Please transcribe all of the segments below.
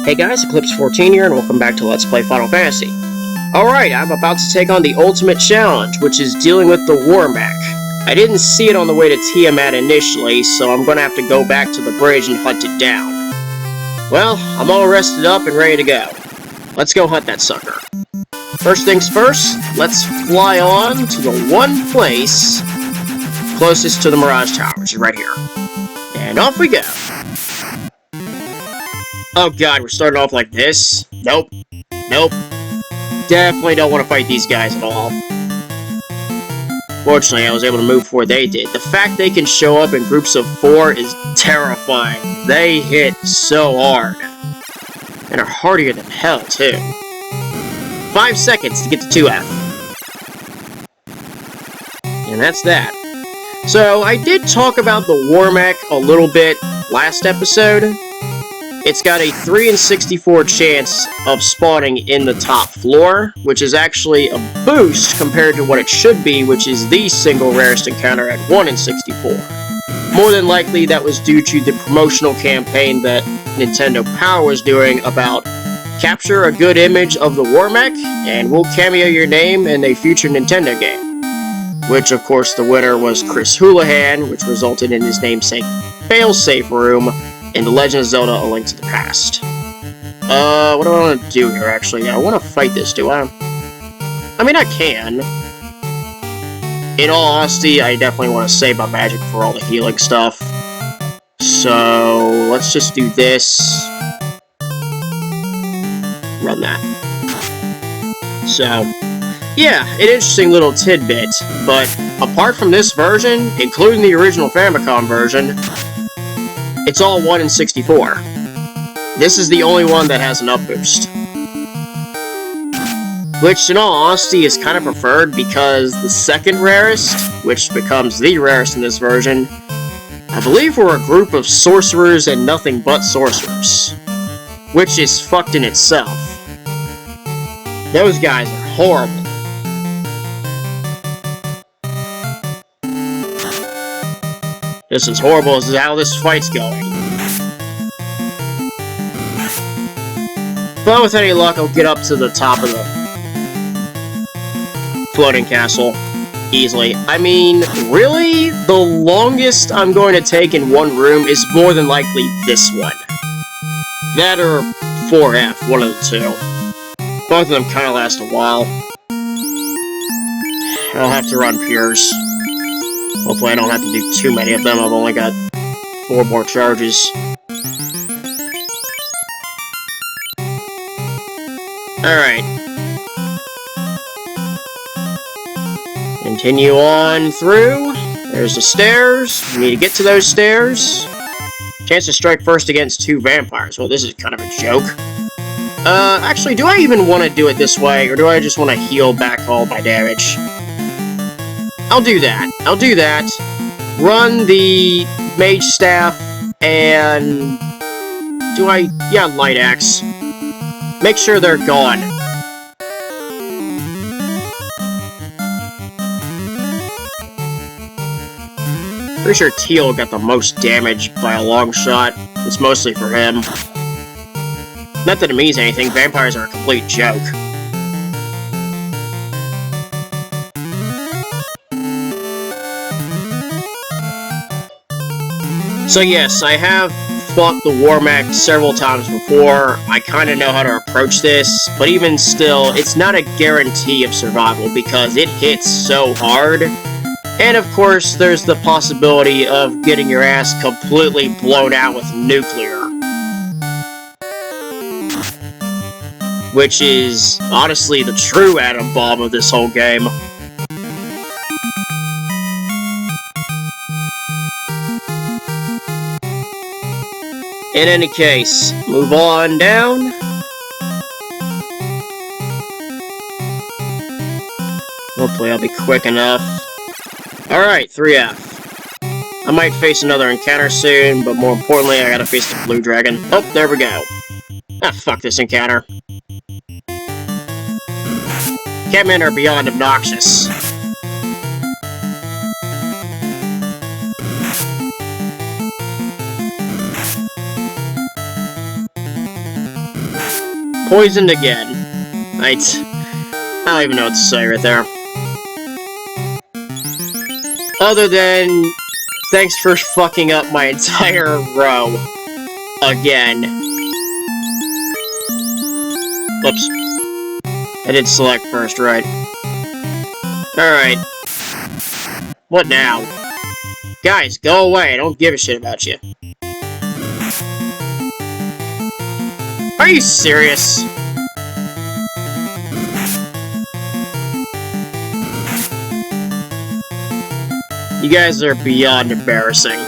Hey guys, Eclipse14 here, and welcome back to Let's Play Final Fantasy. Alright, I'm about to take on the ultimate challenge, which is dealing with the WarMECH. I didn't see it on the way to Tiamat initially, so I'm gonna have to go back to the bridge and hunt it down. Well, I'm all rested up and ready to go. Let's go hunt that sucker. First things first, let's fly on to the one place closest to the Mirage Tower, which is right here. And off we go. Oh god, we're starting off like this? Nope. Nope. Definitely don't want to fight these guys at all. Fortunately, I was able to move before they did. The fact they can show up in groups of 4 is terrifying. They hit so hard. And are hardier than hell, too. 5 seconds to get to 2F. And that's that. So, I did talk about the WarMECH a little bit last episode. It's got a 3 in 64 chance of spawning in the top floor, which is actually a boost compared to what it should be, which is the single rarest encounter at 1 in 64. More than likely, that was due to the promotional campaign that Nintendo Power was doing about capture a good image of the WarMECH, and we'll cameo your name in a future Nintendo game. Which, of course, the winner was Chris Houlihan, which resulted in his namesake failsafe room in The Legend of Zelda: A Link to the Past. What do I want to do here, actually? I want to fight this, do I? I mean, I can. In all honesty, I definitely want to save my magic for all the healing stuff. So, let's just do this. Run that. So, yeah, an interesting little tidbit, but apart from this version, including the original Famicom version, it's all 1 in 64. This is the only one that has an up boost. Which, in all honesty, is kind of preferred because the second rarest, which becomes the rarest in this version, I believe we're a group of sorcerers and nothing but sorcerers. Which is fucked in itself. Those guys are horrible. Just as horrible as how this fight's going. But with any luck, I'll get up to the top of the floating castle easily. I mean, really, the longest I'm going to take in one room is more than likely this one. That or 4F, one of the two. Both of them kind of last a while. I'll have to run Pures. Hopefully I don't have to do too many of them. I've only got 4 more charges. Alright. Continue on through. There's the stairs. We need to get to those stairs. Chance to strike first against 2 vampires. Well, this is kind of a joke. Actually, do I even want to do it this way, or do I just want to heal back all my damage? I'll do that. I'll do that. Run the mage staff, and... yeah, light axe. Make sure they're gone. Pretty sure Teal got the most damage by a long shot. It's mostly for him. Not that it means anything, vampires are a complete joke. So yes, I have fought the WarMECH several times before. I kind of know how to approach this, but even still, it's not a guarantee of survival because it hits so hard. And of course, there's the possibility of getting your ass completely blown out with nuclear. Which is, honestly, the true atom bomb of this whole game. In any case, move on down. Hopefully I'll be quick enough. Alright, 3F. I might face another encounter soon, but more importantly, I gotta face the blue dragon. Oh, there we go. Ah, fuck this encounter. Catmen are beyond obnoxious. Poisoned again. I don't even know what to say right there. Other than, thanks for fucking up my entire row. Again. Oops. I did select first, right? Alright. What now? Guys, go away. I don't give a shit about you. Are you serious? You guys are beyond embarrassing.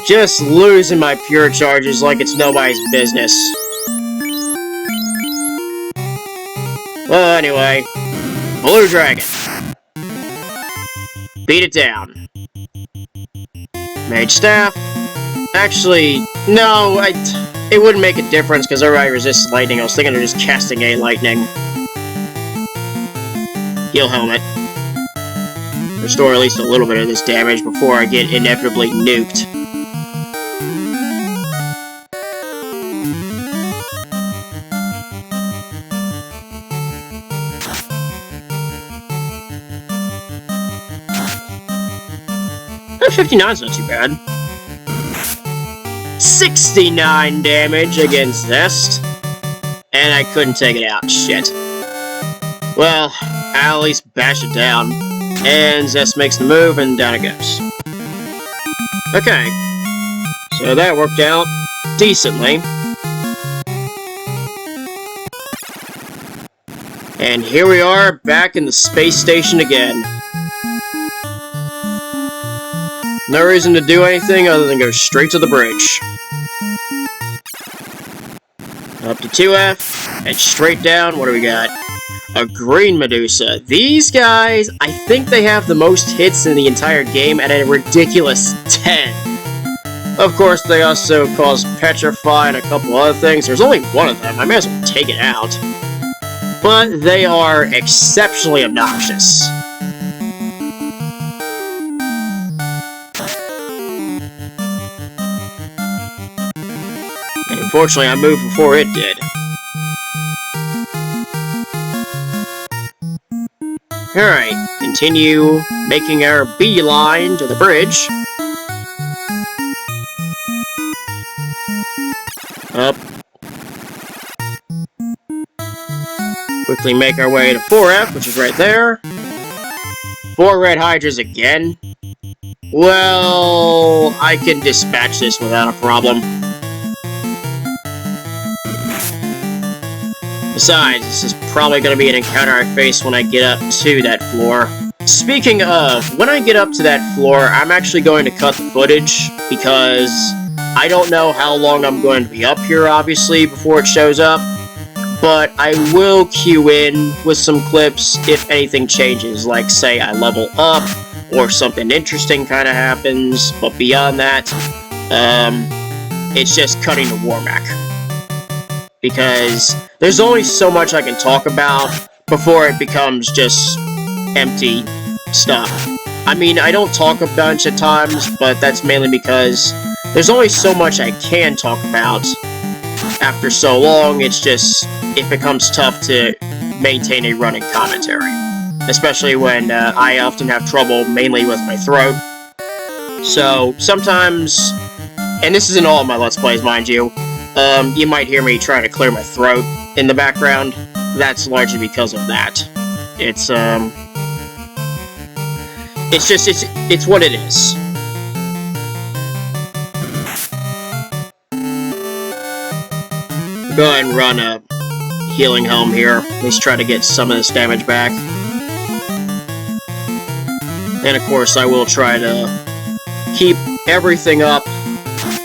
Just losing my pure charges like it's nobody's business. Well, anyway. Blue Dragon. Beat it down. Mage Staff. Actually, no, it wouldn't make a difference because everybody resists lightning. I was thinking of just casting a lightning. Heal Helmet. Restore at least a little bit of this damage before I get inevitably nuked. That 59's not too bad. 69 damage against Zest. And I couldn't take it out. Shit. Well, I'll at least bash it down. And Zest makes the move, and down it goes. Okay. So that worked out decently. And here we are, back in the space station again. No reason to do anything other than go straight to the bridge. Up to 2F, and straight down, what do we got? A green Medusa. These guys, I think they have the most hits in the entire game at a ridiculous 10. Of course, they also cause Petrify and a couple other things. There's only one of them. I may as well take it out. But they are exceptionally obnoxious. And unfortunately, I moved before it did. Alright, continue making our beeline to the bridge. Up. Quickly make our way to 4F, which is right there. 4 red hydras again. Well, I can dispatch this without a problem. Besides, this is probably going to be an encounter I face when I get up to that floor. Speaking of, when I get up to that floor, I'm actually going to cut the footage, because I don't know how long I'm going to be up here, obviously, before it shows up. But I will cue in with some clips if anything changes, like, say, I level up, or something interesting kind of happens. But beyond that, it's just cutting to WarMECH. Because there's only so much I can talk about before it becomes just empty stuff. I mean, I don't talk a bunch at times, but that's mainly because there's only so much I can talk about. After so long, it becomes tough to maintain a running commentary. Especially when I often have trouble, mainly with my throat. So, sometimes, and this isn't all of my Let's Plays, mind you, you might hear me trying to clear my throat in the background. That's largely because of that. It's what it is. Go ahead and run a healing helm here. At least try to get some of this damage back. And of course, I will try to keep everything up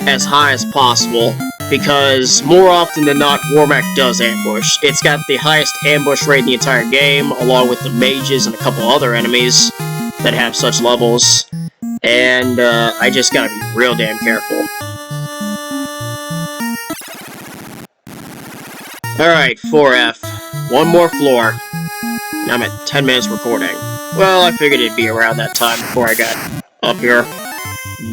as high as possible, because more often than not, WarMECH does ambush. It's got the highest ambush rate in the entire game, along with the mages and a couple other enemies that have such levels. And I just gotta be real damn careful. Alright, 4F. One more floor. And I'm at 10 minutes recording. Well, I figured it'd be around that time before I got up here.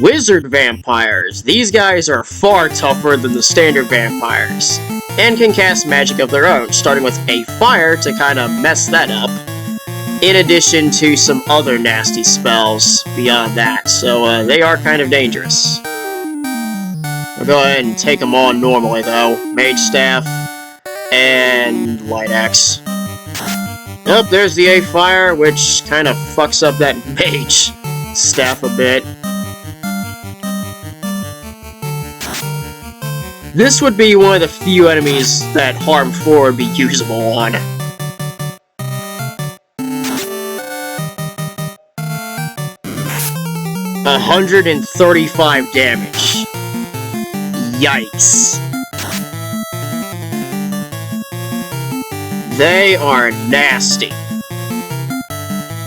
Wizard vampires. These guys are far tougher than the standard vampires, and can cast magic of their own, starting with a fire to kind of mess that up, in addition to some other nasty spells beyond that, so they are kind of dangerous. We'll go ahead and take them on normally though. Mage Staff and Light Axe. Oh, there's the A Fire, which kind of fucks up that Mage Staff a bit. This would be one of the few enemies that Harm 4 would be usable on. $135 damage. Yikes. They are nasty.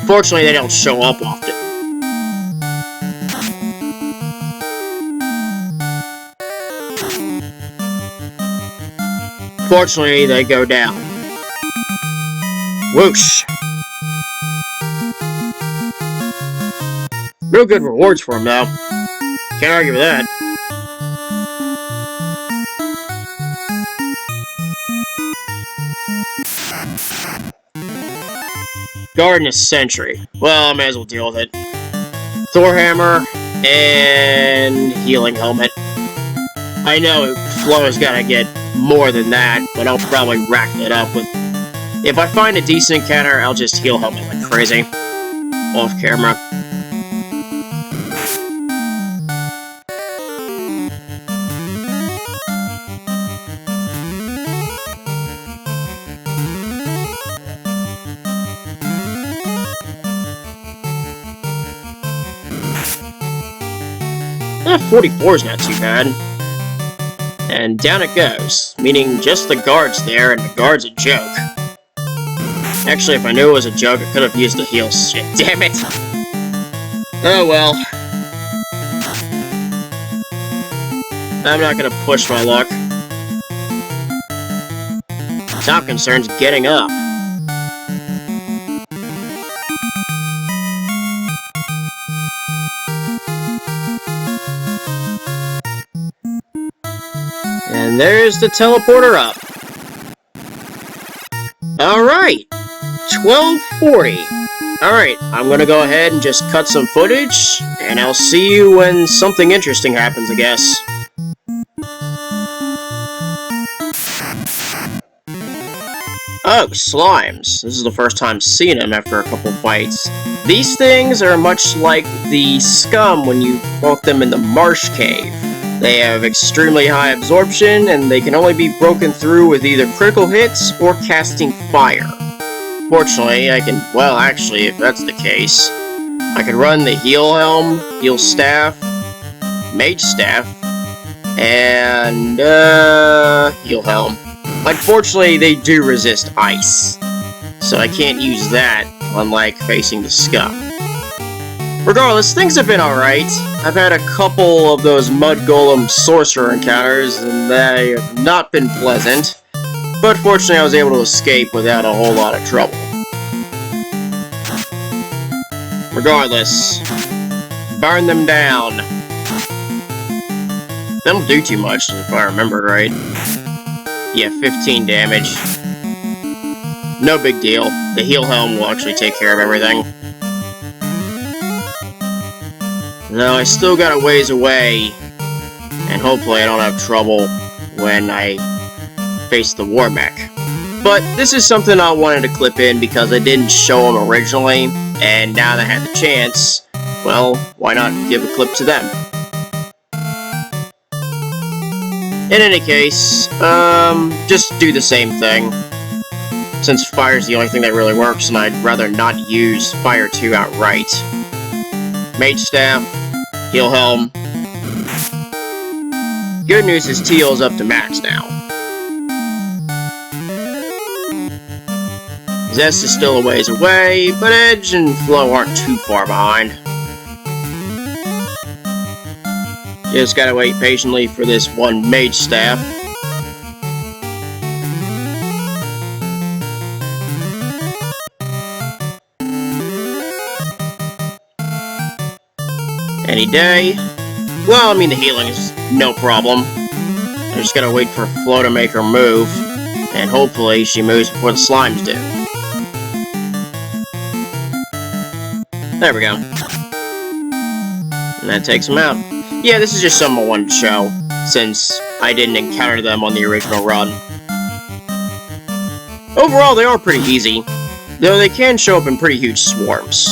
Fortunately, they don't show up often. Fortunately, they go down. Whoosh. Real good rewards for him, though. Can't argue with that. Gardenous Sentry. Well, I may as well deal with it. Thor Hammer and Healing Helmet. I know Flo's gotta get more than that, but I'll probably rack that up with... If I find a decent encounter, I'll just Heal Helmet like crazy. Off camera. Eh, 44 is not too bad. And down it goes, meaning just the guard's there, and the guard's a joke. Actually, if I knew it was a joke, I could have used the heal. Shit, damn it! Oh well. I'm not gonna push my luck. Top concern's getting up. And there's the teleporter up. Alright, 1240. Alright, I'm gonna go ahead and just cut some footage, and I'll see you when something interesting happens, I guess. Oh, slimes. This is the first time seeing them after a couple fights. These things are much like the scum when you fought them in the marsh cave. They have extremely high absorption, and they can only be broken through with either critical hits or casting fire. Fortunately, I can... Well, actually, if that's the case, I can run the Heal Helm, Heal Staff, Mage Staff, and, Heal Helm. Unfortunately, they do resist ice, so I can't use that, unlike facing the scum. Regardless, things have been alright. I've had a couple of those Mud Golem Sorcerer encounters, and they have not been pleasant. But fortunately, I was able to escape without a whole lot of trouble. Regardless, burn them down. They don't do too much, if I remember right. Yeah, 15 damage. No big deal. The Heal Helm will actually take care of everything. Though I still got a ways away, and hopefully I don't have trouble when I face the WarMECH. But this is something I wanted to clip in because I didn't show them originally, and now that I had the chance, well, why not give a clip to them? In any case, just do the same thing. Since fire's the only thing that really works, and I'd rather not use Fire 2 outright. Mage Staff, Heal Helm. Good news is Teal's up to max now. Zest is still a ways away, but Edge and Flo aren't too far behind. Just gotta wait patiently for this one Mage Staff. Any day. Well, I mean, the healing is no problem. I just gotta wait for Flo to make her move, and hopefully she moves before the slimes do. There we go. And that takes them out. Yeah, this is just something I wanted to show, since I didn't encounter them on the original run. Overall, they are pretty easy, though they can show up in pretty huge swarms.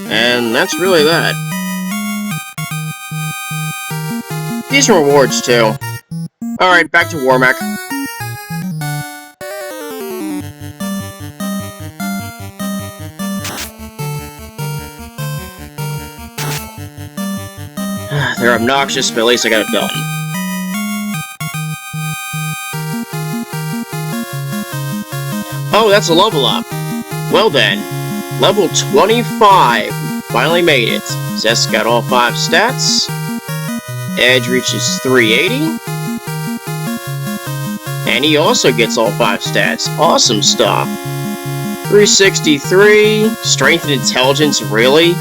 And that's really that. Decent rewards, too. Alright, back to WarMECH. They're obnoxious, but at least I got it done. Oh, that's a level up. Well then, level 25. Finally made it. Zest got all 5 stats. Edge reaches 380. And he also gets all 5 stats. Awesome stuff. 363. Strength and intelligence, really?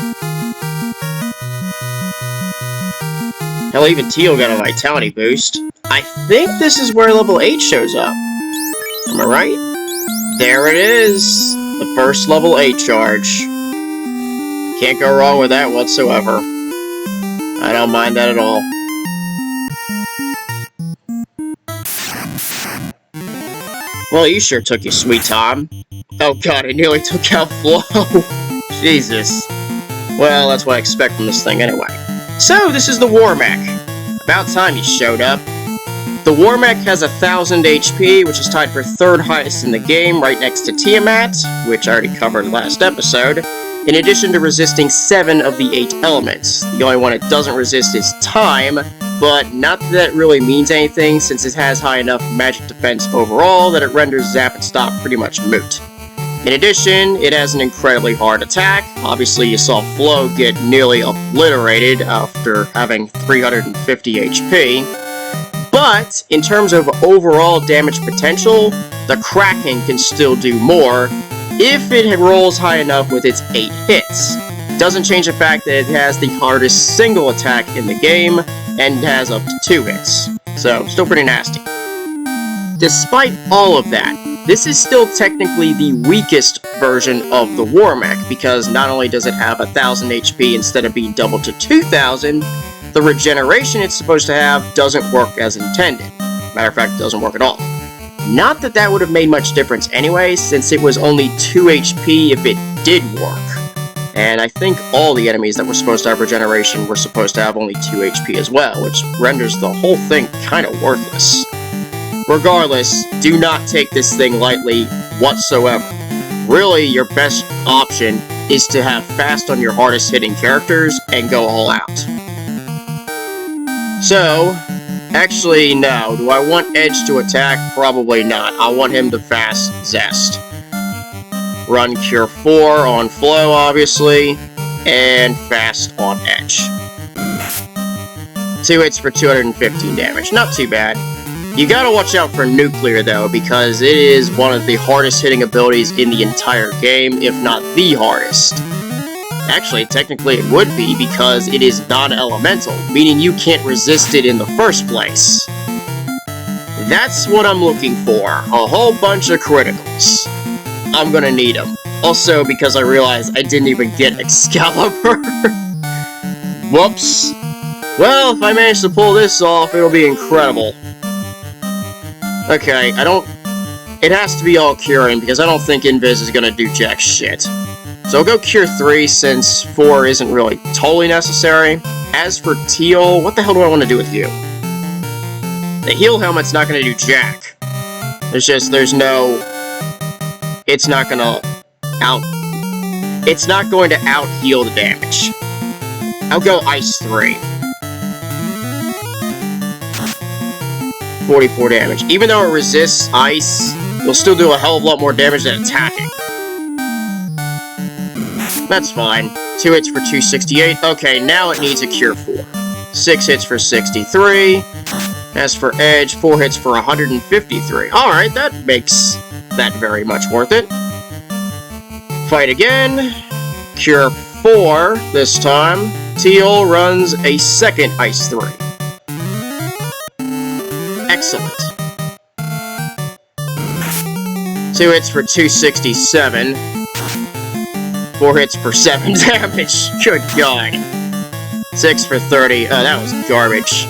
Hell, even Teal got a vitality boost. I think this is where level 8 shows up. Am I right? There it is! The first level 8 charge. Can't go wrong with that whatsoever. I don't mind that at all. Well, you sure took your sweet time. Oh god, it nearly took out Flo. Jesus. Well, that's what I expect from this thing anyway. So, this is the WarMECH. About time you showed up. The WarMECH has 1000 HP, which is tied for 3rd highest in the game, right next to Tiamat, which I already covered last episode, in addition to resisting 7 of the 8 elements. The only one it doesn't resist is time, but not that it really means anything, since it has high enough magic defense overall that it renders Zap and Stop pretty much moot. In addition, it has an incredibly hard attack. Obviously, you saw Flo get nearly obliterated after having 350 HP. But, in terms of overall damage potential, the Kraken can still do more if it rolls high enough with its 8 hits. Doesn't change the fact that it has the hardest single attack in the game, and has up to 2 hits. So, still pretty nasty. Despite all of that, this is still technically the weakest version of the WarMECH, because not only does it have 1000 HP instead of being doubled to 2000, the regeneration it's supposed to have doesn't work as intended. Matter of fact, it doesn't work at all. Not that that would have made much difference anyway, since it was only 2 HP if it did work. And I think all the enemies that were supposed to have regeneration were supposed to have only 2 HP as well, which renders the whole thing kinda worthless. Regardless, do not take this thing lightly whatsoever. Really, your best option is to have fast on your hardest hitting characters and go all out. So, actually no. Do I want Edge to attack? Probably not. I want him to fast Zest. Run Cure 4 on Flo, obviously, and fast on Edge. 2 hits for 215 damage. Not too bad. You gotta watch out for Nuclear, though, because it is one of the hardest hitting abilities in the entire game, if not the hardest. Actually, technically it would be, because it is non-elemental, meaning you can't resist it in the first place. That's what I'm looking for. A whole bunch of criticals. I'm gonna need them. Also, because I realized I didn't even get Excalibur. Whoops. Well, if I manage to pull this off, it'll be incredible. Okay, it has to be all curing, because I don't think Invis is gonna do jack shit. So I'll go Cure 3, since 4 isn't really totally necessary. As for Teal, what the hell do I want to do with you? The heal helmet's not gonna do jack. It's not going to out-heal the damage. I'll go Ice 3. 44 damage. Even though it resists ice, you'll still do a hell of a lot more damage than attacking. That's fine. 2 hits for 268. Okay, now it needs a Cure 4. 6 hits for 63. As for Edge, 4 hits for 153. Alright, that makes that very much worth it. Fight again. Cure 4 this time. Teal runs a second Ice 3. Excellent. 2 hits for 267. 4 hits for 7 damage. Good God. 6 for 30. Oh, that was garbage.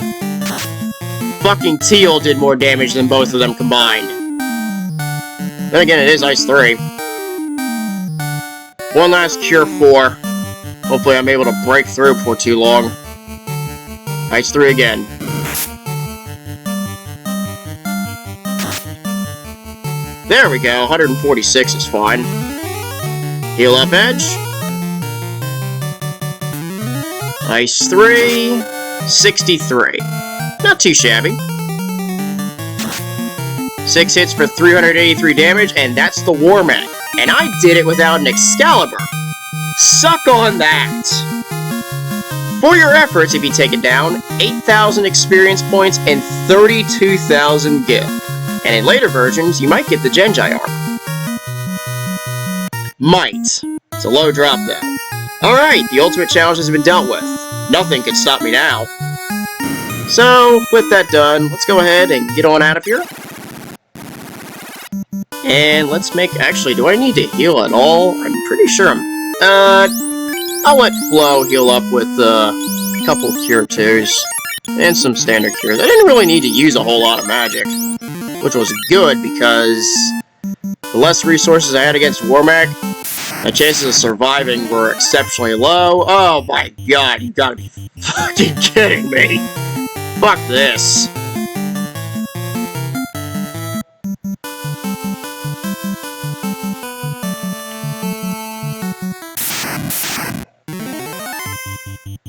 Fucking Teal did more damage than both of them combined. Then again, it is Ice 3. One last Cure 4. Hopefully I'm able to break through for too long. Ice 3 again. There we go, 146 is fine. Heal up Edge. Ice 3, 63. Not too shabby. 6 hits for 383 damage, and that's the WarMECH. And I did it without an Excalibur. Suck on that! For your efforts, if you take it down, 8,000 experience points and 32,000 gil. And in later versions, you might get the Genji armor. Might. It's a low drop, though. Alright, the ultimate challenge has been dealt with. Nothing can stop me now. So, with that done, let's go ahead and get on out of here. And let's make... Actually, do I need to heal at all? I'm pretty sure I'll let Flo heal up with a couple Cure 2s. And some standard Cures. I didn't really need to use a whole lot of magic. Which was good, because the less resources I had against WarMECH, my chances of surviving were exceptionally low. Oh my god, you gotta be fucking kidding me! Fuck this.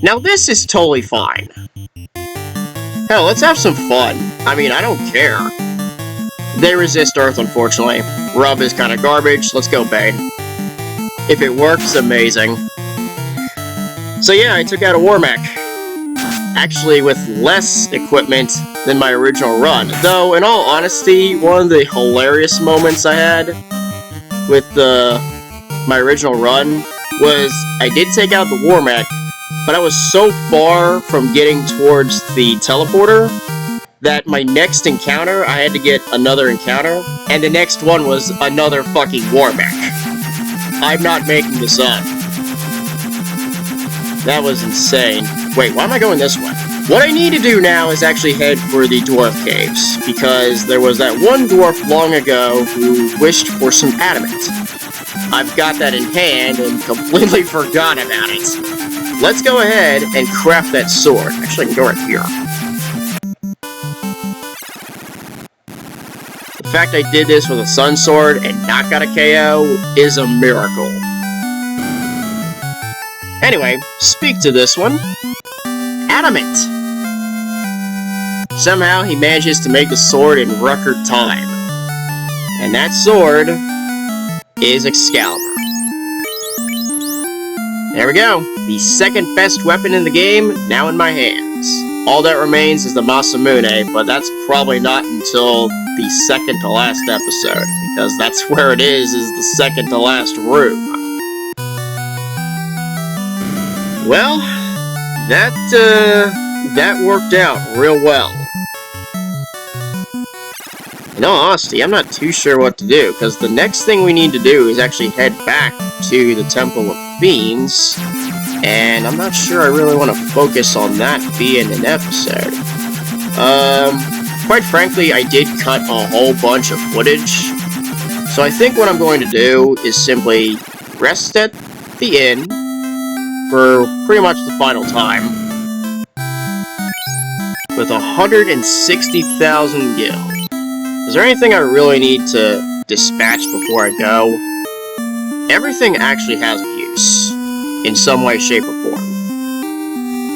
Now this is totally fine. Hell, let's have some fun. I mean, I don't care. They resist Earth, unfortunately. Rub is kind of garbage. Let's go Bane. If it works, amazing. So yeah, I took out a WarMECH. Actually, with less equipment than my original run. Though, in all honesty, one of the hilarious moments I had with my original run was I did take out the WarMECH, but I was so far from getting towards the teleporter that my next encounter, I had to get another encounter, and the next one was another fucking WarMECH. I'm not making this up. That was insane. Wait, why am I going this way? What I need to do now is actually head for the dwarf caves, because there was that one dwarf long ago who wished for some adamant. I've got that in hand and completely forgot about it. Let's go ahead and craft that sword. Actually, I can go right here. The fact I did this with a sun sword and not got a KO is a miracle. Anyway, speak to this one. Adamant. Somehow he manages to make the sword in record time. And that sword is Excalibur. There we go. The second best weapon in the game, now in my hands. All that remains is the Masamune, but that's probably not until the second to last episode, because that's where it is the second to last room. Well, that worked out real well. In all honesty, I'm not too sure what to do, because the next thing we need to do is actually head back to the Temple of Fiends, and I'm not sure I really want to focus on that being an episode. Quite frankly, I did cut a whole bunch of footage, so I think what I'm going to do is simply rest at the inn for pretty much the final time, with 160,000 gil. Is there anything I really need to dispatch before I go? Everything actually has a use, in some way, shape, or form.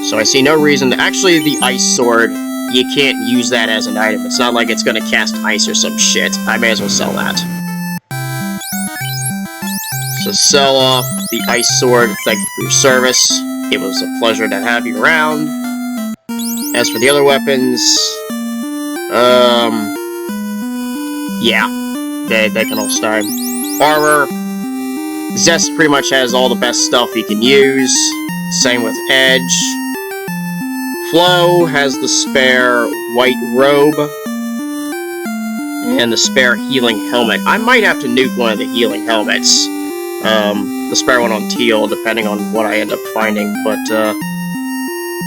So I see no reason to... Actually, the ice sword, you can't use that as an item. It's not like it's gonna cast ice or some shit. I may as well sell that. So sell off the ice sword. Thank you for your service. It was a pleasure to have you around. As for the other weapons... yeah. They can all stay. Armor. Zest pretty much has all the best stuff you can use. Same with Edge. Flo has the spare white robe. And the spare healing helmet. I might have to nuke one of the healing helmets. The spare one on teal, depending on what I end up finding. But,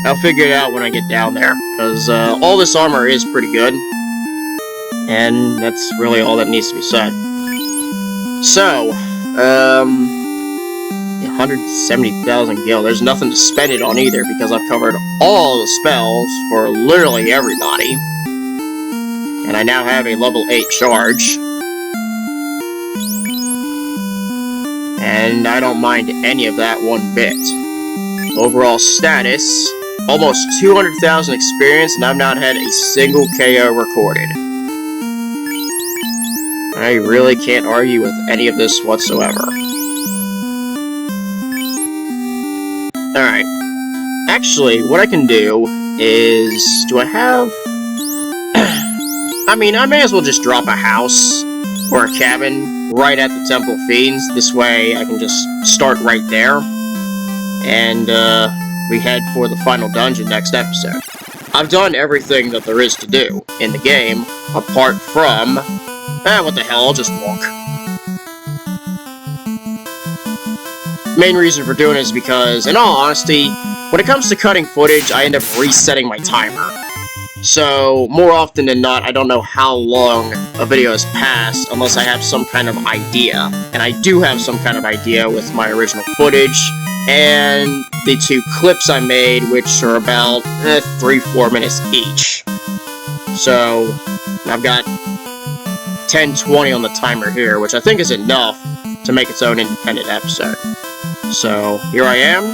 I'll figure it out when I get down there. Because, all this armor is pretty good. And that's really all that needs to be said. So, 170,000 gil. There's nothing to spend it on either, because I've covered all the spells for literally everybody. And I now have a level 8 charge. And I don't mind any of that one bit. Overall status, almost 200,000 experience, and I've not had a single KO recorded. I really can't argue with any of this whatsoever. Alright. Actually, what I can do is... Do I have... I mean, I may as well just drop a house or a cabin right at the Temple of Fiends. This way, I can just start right there. And, we head for the final dungeon next episode. I've done everything that there is to do in the game, apart from... what the hell, I'll just walk. Main reason for doing it is because, in all honesty, when it comes to cutting footage, I end up resetting my timer. So, more often than not, I don't know how long a video has passed unless I have some kind of idea. And I do have some kind of idea with my original footage, and the 2 clips I made, which are about 3-4 minutes each. So, I've got 10:20 on the timer here, which I think is enough to make its own independent episode. So, here I am.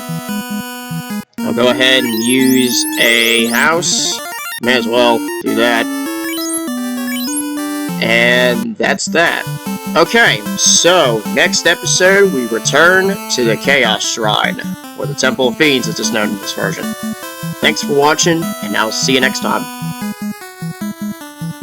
I'll go ahead and use a house. May as well do that. And that's that. Okay, so, next episode, we return to the Chaos Shrine, or the Temple of Fiends as it's known in this version. Thanks for watching, and I'll see you next time.